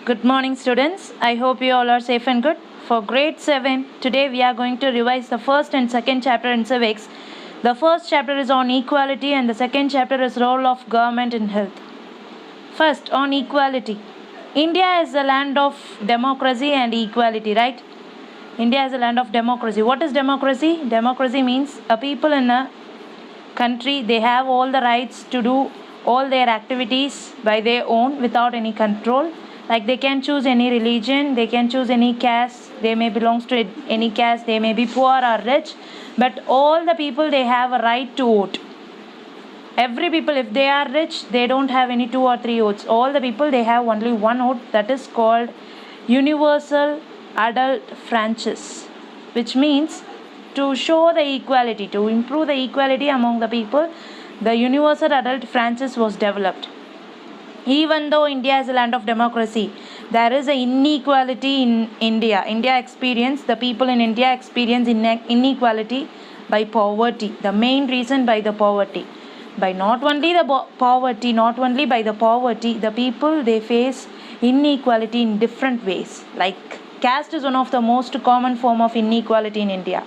Good morning, students. I hope you all are safe and good. For grade 7, today we are going to revise the first and second chapter in civics. The first chapter is on equality and the second chapter is role of government in health. First, on equality. India is the land of democracy and equality, right? India is a land of democracy. What is democracy? Democracy means a people in a country, they have all the rights to do all their activities by their own without any control. Like they can choose any religion, they can choose any caste, they may belong to any caste, they may be poor or rich, but all the people, they have a right to vote. Every people, if they are rich, they don't have any 2 or 3 votes. All the people, they have only one vote. That is called universal adult franchise, which means to show the equality, to improve the equality among the people, the universal adult franchise was developed. Even though India is a land of democracy, there is an inequality in India. The people in India experience inequality by poverty. The main reason by the poverty. By not only by the poverty, the people, they face inequality in different ways. Like caste is one of the most common form of inequality in India.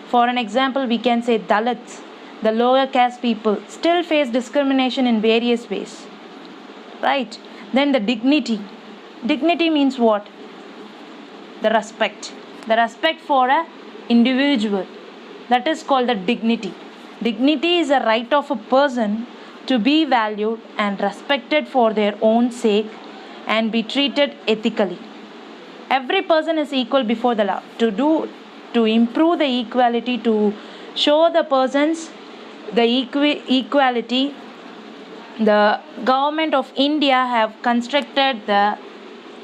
For an example, we can say Dalits, the lower caste people, still face discrimination in various ways. Right? Then the dignity. Dignity means what? The respect. The respect for an individual. That is called the dignity. Dignity is a right of a person to be valued and respected for their own sake and be treated ethically. Every person is equal before the law. To improve the equality, to show the persons the equality, the government of India have constructed the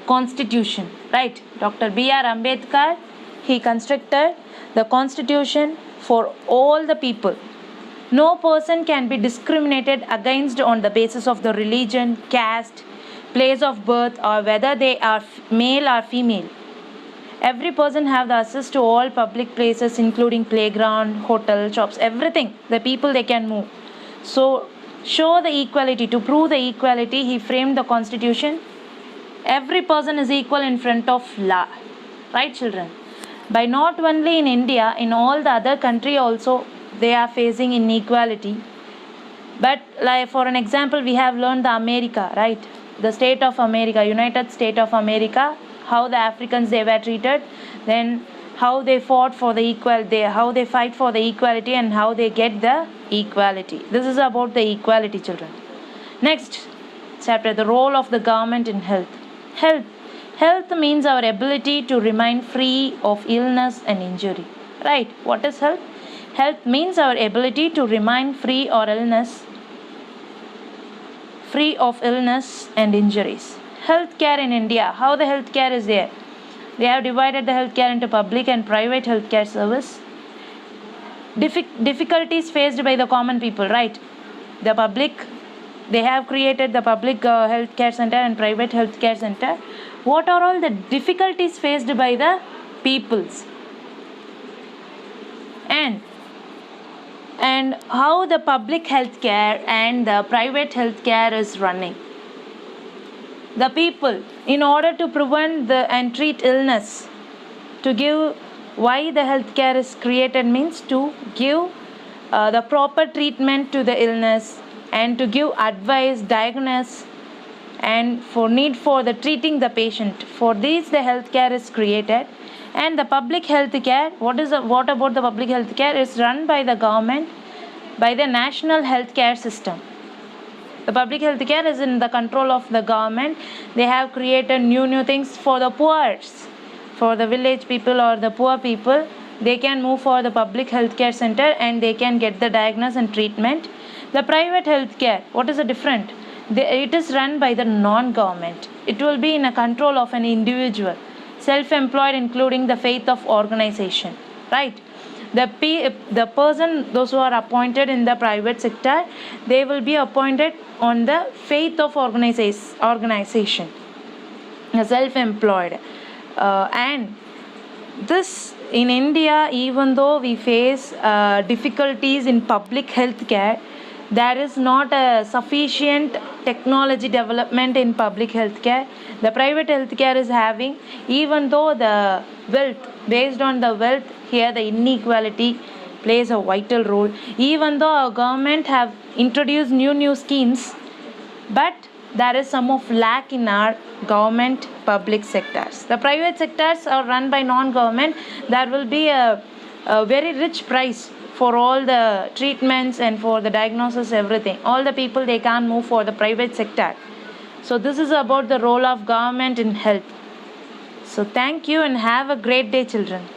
constitution, right? Dr. B.R. Ambedkar, he constructed the constitution for all the people. No person can be discriminated against on the basis of the religion, caste, place of birth, or whether they are male or female. Every person have the access to all public places, including playground, hotel, shops, everything. The people, they can move. So show the equality. To prove the equality, he framed the constitution. Every person is equal in front of law. Right, children? By not only in India, in all the other country also, they are facing inequality. But like for an example, we have learned the America, right? The state of America, United States of America, how the Africans, they were treated, then how they fought for the how they fight for the equality and how they get the equality. This is about the equality, children. Next chapter, the role of the government in health. Health means our ability to remain free of illness and injury. Right? What is health? Health means our ability to remain free of illness and injuries. Healthcare in India. How the healthcare is there? They have divided the healthcare into public and private healthcare service. Difficulties faced by the common people, right? The public, they have created the public healthcare center and private healthcare center. What are all the difficulties faced by the peoples? And how the public healthcare and the private healthcare is running. The people, in order to prevent and treat illness, to give, why the healthcare is created means to give the proper treatment to the illness and to give advice, diagnose, and for the treating the patient. For this, the healthcare is created. And the public healthcare, what about the public healthcare, is run by the government, by the national healthcare system. The public healthcare is in the control of the government. They have created new things for the poor, for the village people or the poor people. They can move for the public healthcare center and they can get the diagnosis and treatment. The private healthcare, what is the different? It is run by the non-government. It will be in a control of an individual, self-employed, including the faith of organization, right? The person, those who are appointed in the private sector, they will be appointed on the faith of organization, self-employed. And this in India, even though we face difficulties in public health care, there is not a sufficient technology development in public healthcare. The private healthcare is having, even though the wealth, based on the wealth, here the inequality plays a vital role. Even though our government have introduced new schemes, but there is some of lack in our government public sectors. The private sectors are run by non-government. There will be a very rich price for all the treatments and for the diagnosis, everything. All the people, they can't move for the private sector. So this is about the role of government in health. So thank you and have a great day, children.